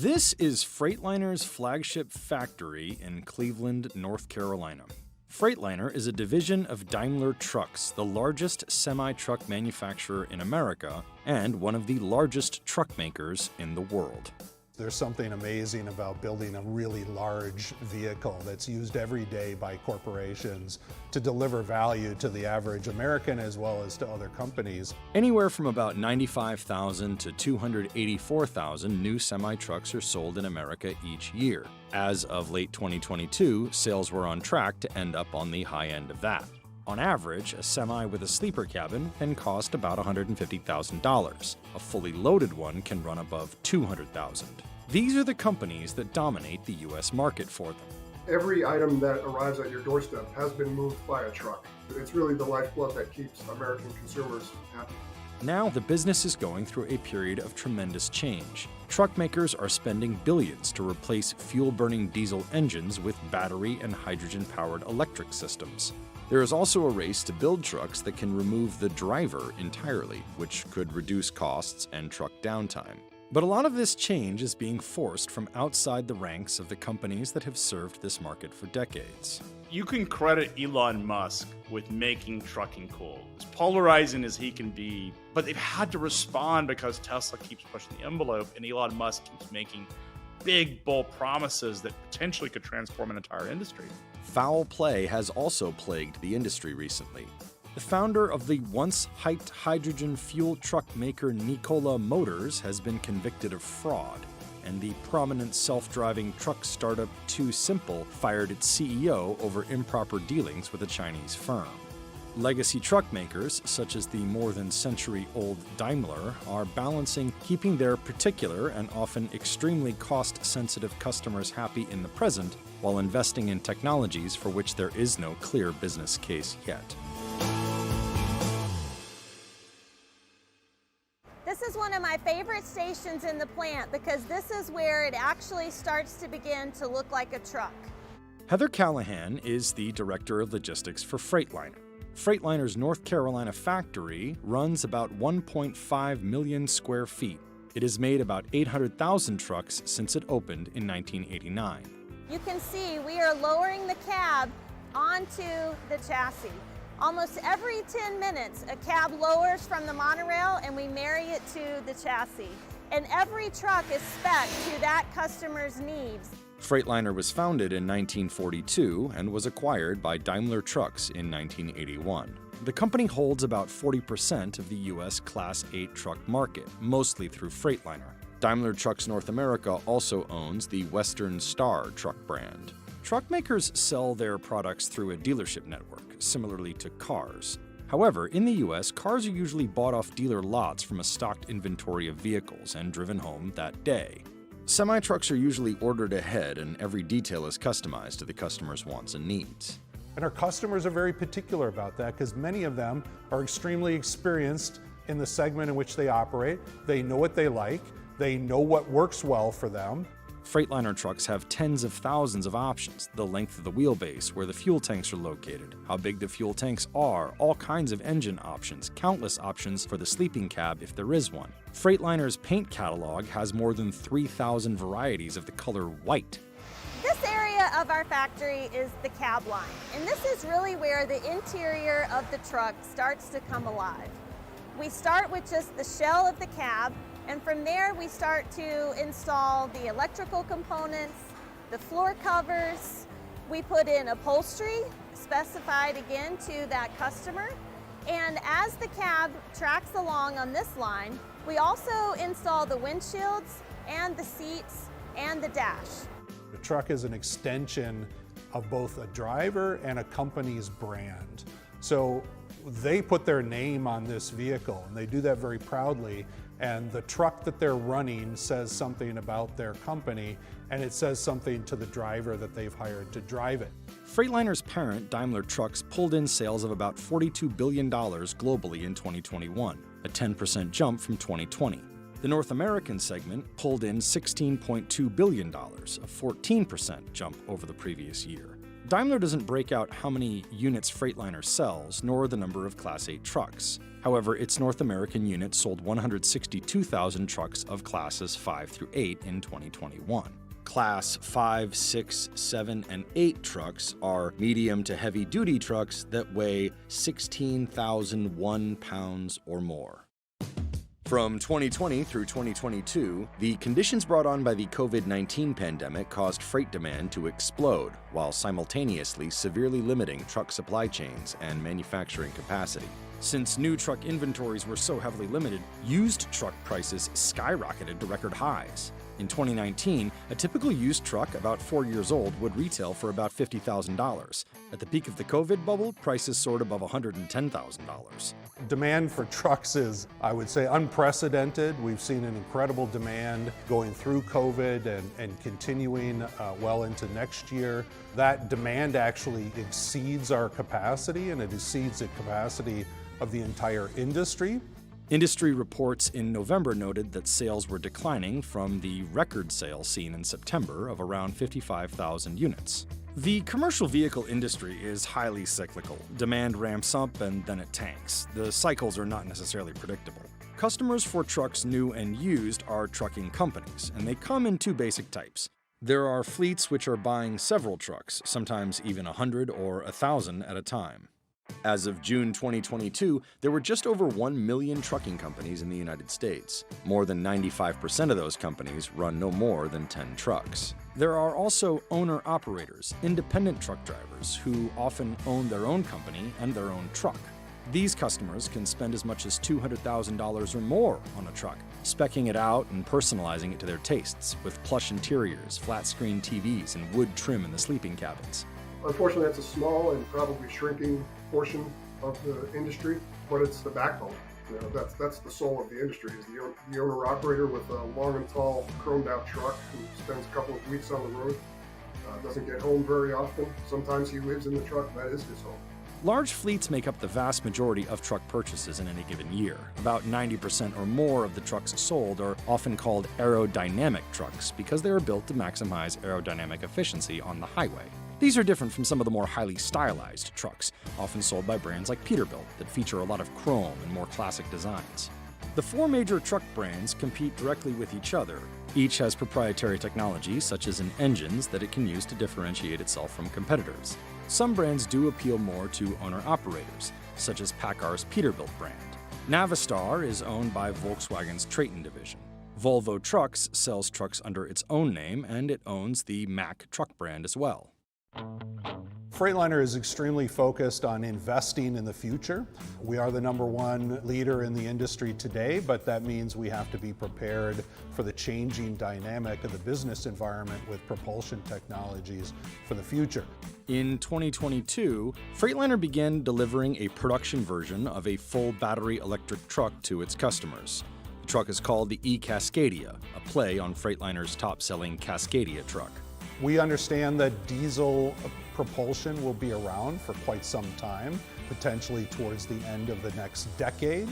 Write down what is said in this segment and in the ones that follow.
This is Freightliner's flagship factory in Cleveland, North Carolina. Freightliner is a division of Daimler Trucks, the largest semi-truck manufacturer in America and one of the largest truck makers in the world. There's something amazing about building a really large vehicle that's used every day by corporations to deliver value to the average American as well as to other companies. Anywhere from about 95,000 to 284,000 new semi-trucks are sold in America each year. As of late 2022, sales were on track to end up on the high end of that. On average, a semi with a sleeper cabin can cost about $150,000. A fully loaded one can run above $200,000. These are the companies that dominate the U.S. market for them. Every item that arrives at your doorstep has been moved by a truck. It's really the lifeblood that keeps American consumers happy. Now, the business is going through a period of tremendous change. Truck makers are spending billions to replace fuel-burning diesel engines with battery and hydrogen-powered electric systems. There is also a race to build trucks that can remove the driver entirely, which could reduce costs and truck downtime. But a lot of this change is being forced from outside the ranks of the companies that have served this market for decades. You can credit Elon Musk with making trucking cool. As polarizing as he can be, but they've had to respond because Tesla keeps pushing the envelope and Elon Musk keeps making big, bold promises that potentially could transform an entire industry. Foul play has also plagued the industry recently. The founder of the once-hyped hydrogen fuel truck maker Nikola Motors has been convicted of fraud, and the prominent self-driving truck startup Too Simple fired its CEO over improper dealings with a Chinese firm. Legacy truck makers, such as the more than century-old Daimler, are balancing keeping their particular and often extremely cost-sensitive customers happy in the present while investing in technologies for which there is no clear business case yet. This is one of my favorite stations in the plant because this is where it actually starts to begin to look like a truck. Heather Callahan is the Director of Logistics for Freightliner. Freightliner's North Carolina factory runs about 1.5 million square feet. It has made about 800,000 trucks since it opened in 1989. You can see we are lowering the cab onto the chassis. Almost every 10 minutes, a cab lowers from the monorail and we marry it to the chassis. And every truck is spec'd to that customer's needs. Freightliner was founded in 1942 and was acquired by Daimler Trucks in 1981. The company holds about 40% of the U.S. Class 8 truck market, mostly through Freightliner. Daimler Trucks North America also owns the Western Star truck brand. Truck makers sell their products through a dealership network, similarly to cars. However, in the U.S., cars are usually bought off dealer lots from a stocked inventory of vehicles and driven home that day. Semi-trucks are usually ordered ahead and every detail is customized to the customer's wants and needs. And our customers are very particular about that because many of them are extremely experienced in the segment in which they operate. They know what they like. They know what works well for them. Freightliner trucks have tens of thousands of options: the length of the wheelbase, where the fuel tanks are located, how big the fuel tanks are, all kinds of engine options, countless options for the sleeping cab if there is one. Freightliner's paint catalog has more than 3,000 varieties of the color white. This area of our factory is the cab line, and this is really where the interior of the truck starts to come alive. We start with just the shell of the cab, and from there we start to install the electrical components, the floor covers. We put in upholstery, specified again to that customer. And as the cab tracks along on this line, we also install the windshields and the seats and the dash. The truck is an extension of both a driver and a company's brand. So they put their name on this vehicle, and they do that very proudly. And the truck that they're running says something about their company, and it says something to the driver that they've hired to drive it. Freightliner's parent, Daimler Trucks, pulled in sales of about $42 billion globally in 2021, a 10% jump from 2020. The North American segment pulled in $16.2 billion, a 14% jump over the previous year. Daimler doesn't break out how many units Freightliner sells, nor the number of Class 8 trucks. However, its North American unit sold 162,000 trucks of classes 5 through 8 in 2021. Class 5, 6, 7, and 8 trucks are medium to heavy-duty trucks that weigh 16,001 pounds or more. From 2020 through 2022, the conditions brought on by the COVID-19 pandemic caused freight demand to explode, while simultaneously severely limiting truck supply chains and manufacturing capacity. Since new truck inventories were so heavily limited, used truck prices skyrocketed to record highs. In 2019, a typical used truck about 4 years old would retail for about $50,000. At the peak of the COVID bubble, prices soared above $110,000. Demand for trucks is, I would say, unprecedented. We've seen an incredible demand going through COVID and continuing well into next year. That demand actually exceeds our capacity, and it exceeds the capacity of the entire industry. Industry reports in November noted that sales were declining from the record sales seen in September of around 55,000 units. The commercial vehicle industry is highly cyclical. Demand ramps up and then it tanks. The cycles are not necessarily predictable. Customers for trucks new and used are trucking companies, and they come in two basic types. There are fleets which are buying several trucks, sometimes even 100 or 1,000 at a time. As of June 2022, there were just over 1 million trucking companies in the United States. More than 95% of those companies run no more than 10 trucks. There are also owner-operators, independent truck drivers, who often own their own company and their own truck. These customers can spend as much as $200,000 or more on a truck, speccing it out and personalizing it to their tastes, with plush interiors, flat-screen TVs, and wood trim in the sleeping cabins. Unfortunately, that's a small and probably shrinking portion of the industry, but it's the backbone. That's the soul of the industry, is the owner-operator with a long and tall, chromed-out truck who spends a couple of weeks on the road, doesn't get home very often. Sometimes he lives in the truck, that is his home. Large fleets make up the vast majority of truck purchases in any given year. About 90% or more of the trucks sold are often called aerodynamic trucks because they are built to maximize aerodynamic efficiency on the highway. These are different from some of the more highly stylized trucks, often sold by brands like Peterbilt that feature a lot of chrome and more classic designs. The four major truck brands compete directly with each other. Each has proprietary technology, such as in engines, that it can use to differentiate itself from competitors. Some brands do appeal more to owner-operators, such as PACCAR's Peterbilt brand. Navistar is owned by Volkswagen's Traton division. Volvo Trucks sells trucks under its own name, and it owns the Mack truck brand as well. Freightliner is extremely focused on investing in the future. We are the #1 leader in the industry today, but that means we have to be prepared for the changing dynamic of the business environment with propulsion technologies for the future. In 2022, Freightliner began delivering a production version of a full battery electric truck to its customers. The truck is called the e-Cascadia, a play on Freightliner's top-selling Cascadia truck. We understand that diesel propulsion will be around for quite some time, potentially towards the end of the next decade.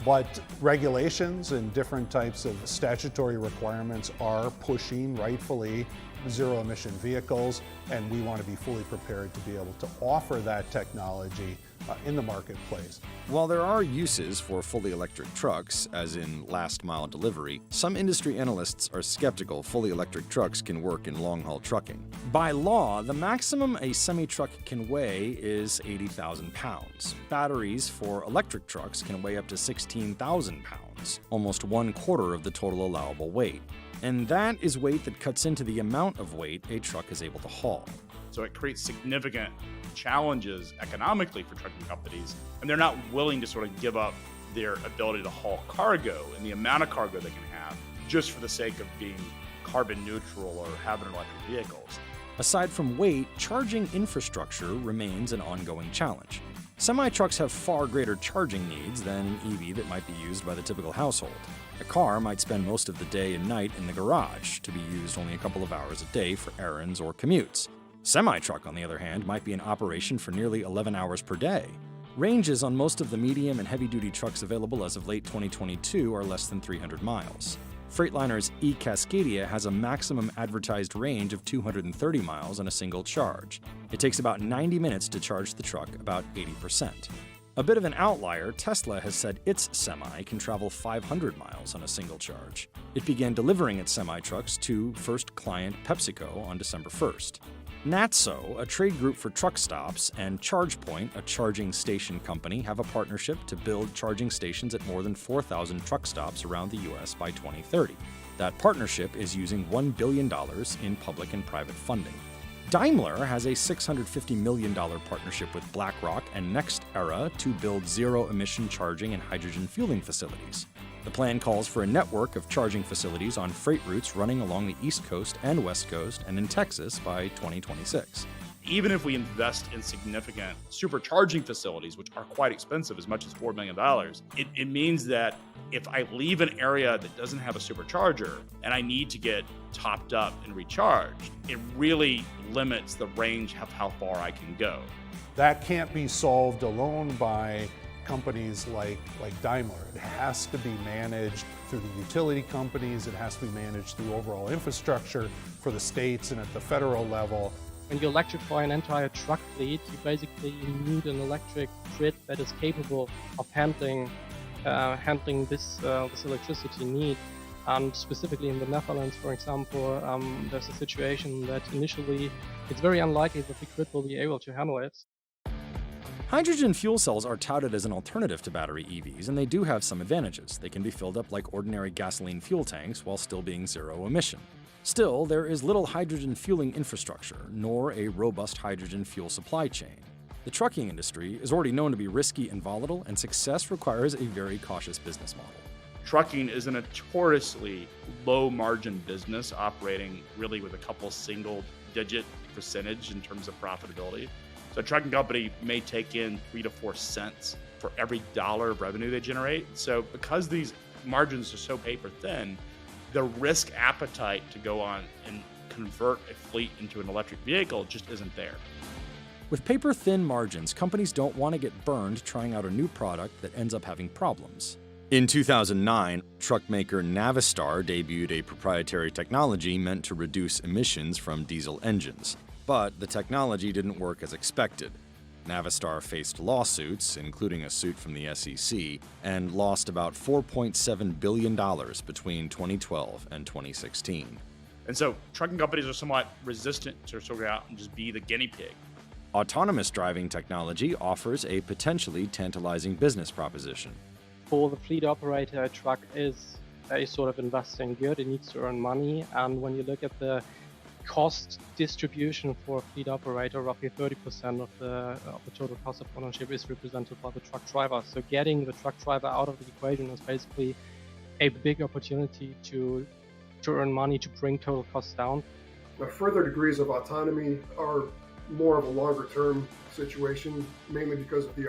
But regulations and different types of statutory requirements are pushing, rightfully, zero-emission vehicles, and we want to be fully prepared to be able to offer that technology in the marketplace. While there are uses for fully electric trucks, as in last-mile delivery, some industry analysts are skeptical fully electric trucks can work in long-haul trucking. By law, the maximum a semi-truck can weigh is 80,000 pounds. Batteries for electric trucks can weigh up to 16,000 pounds, almost 1/4 of the total allowable weight. And that is weight that cuts into the amount of weight a truck is able to haul. So it creates significant challenges economically for trucking companies, and they're not willing to sort of give up their ability to haul cargo and the amount of cargo they can have just for the sake of being carbon neutral or having electric vehicles. Aside from weight, charging infrastructure remains an ongoing challenge. Semi-trucks have far greater charging needs than an EV that might be used by the typical household. A car might spend most of the day and night in the garage to be used only a couple of hours a day for errands or commutes. Semi-truck, on the other hand, might be in operation for nearly 11 hours per day. Ranges on most of the medium and heavy-duty trucks available as of late 2022 are less than 300 miles. Freightliner's e-Cascadia has a maximum advertised range of 230 miles on a single charge. It takes about 90 minutes to charge the truck about 80%. A bit of an outlier, Tesla has said its Semi can travel 500 miles on a single charge. It began delivering its semi-trucks to first client PepsiCo on December 1st. NATSO, a trade group for truck stops, and ChargePoint, a charging station company, have a partnership to build charging stations at more than 4,000 truck stops around the U.S. by 2030. That partnership is using $1 billion in public and private funding. Daimler has a $650 million partnership with BlackRock and NextEra to build zero-emission charging and hydrogen fueling facilities. The plan calls for a network of charging facilities on freight routes running along the East Coast and West Coast and in Texas by 2026. Even if we invest in significant supercharging facilities, which are quite expensive, as much as $4 million, it means that if I leave an area that doesn't have a supercharger and I need to get topped up and recharged, it really limits the range of how far I can go. That can't be solved alone by companies like Daimler. It has to be managed through the utility companies. It has to be managed through overall infrastructure for the states and at the federal level. When you electrify an entire truck fleet, you basically need an electric grid that is capable of handling this electricity need. And specifically in the Netherlands, for example, there's a situation that initially it's very unlikely that the grid will be able to handle it. Hydrogen fuel cells are touted as an alternative to battery EVs, and they do have some advantages. They can be filled up like ordinary gasoline fuel tanks while still being zero emission. Still, there is little hydrogen fueling infrastructure, nor a robust hydrogen fuel supply chain. The trucking industry is already known to be risky and volatile, and success requires a very cautious business model. Trucking is a notoriously low-margin business, operating really with a couple single-digit percentage in terms of profitability. So a trucking company may take in 3 to 4 cents for every dollar of revenue they generate. So because these margins are so paper thin, the risk appetite to go on and convert a fleet into an electric vehicle just isn't there. With paper-thin margins, companies don't want to get burned trying out a new product that ends up having problems. In 2009, truck maker Navistar debuted a proprietary technology meant to reduce emissions from diesel engines. But the technology didn't work as expected. Navistar faced lawsuits, including a suit from the SEC, and lost about $4.7 billion between 2012 and 2016. And so trucking companies are somewhat resistant to sort of go out and just be the guinea pig. Autonomous driving technology offers a potentially tantalizing business proposition. For the fleet operator, a truck is a sort of investing good. It needs to earn money. And when you look at the cost distribution for a fleet operator, roughly 30% of the total cost of ownership is represented by the truck driver. So getting the truck driver out of the equation is basically a big opportunity to earn money, to bring total costs down. Now, further degrees of autonomy are more of a longer-term situation, mainly because of the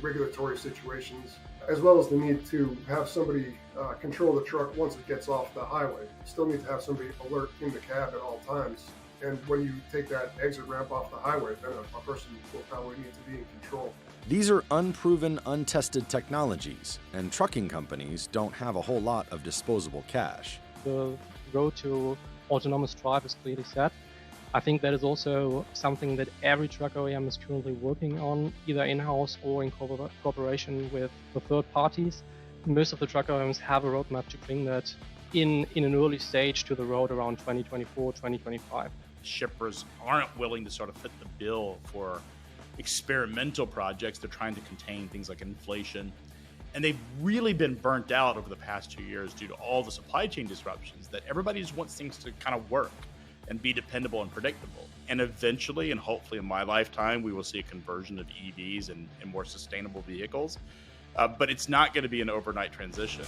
regulatory situations, as well as the need to have somebody control the truck once it gets off the highway. You still need to have somebody alert in the cab at all times. And when you take that exit ramp off the highway, then a person will probably need to be in control. These are unproven, untested technologies, and trucking companies don't have a whole lot of disposable cash. The road to autonomous drive is clearly set. I think that is also something that every truck OEM is currently working on, either in-house or in cooperation with the third parties. Most of the truck OEMs have a roadmap to bring that in an early stage to the road around 2024, 2025. Shippers aren't willing to sort of fit the bill for experimental projects. They're trying to contain things like inflation. And they've really been burnt out over the past 2 years due to all the supply chain disruptions that everybody just wants things to kind of work and be dependable and predictable. And eventually, and hopefully in my lifetime, we will see a conversion of EVs and more sustainable vehicles. But it's not going to be an overnight transition.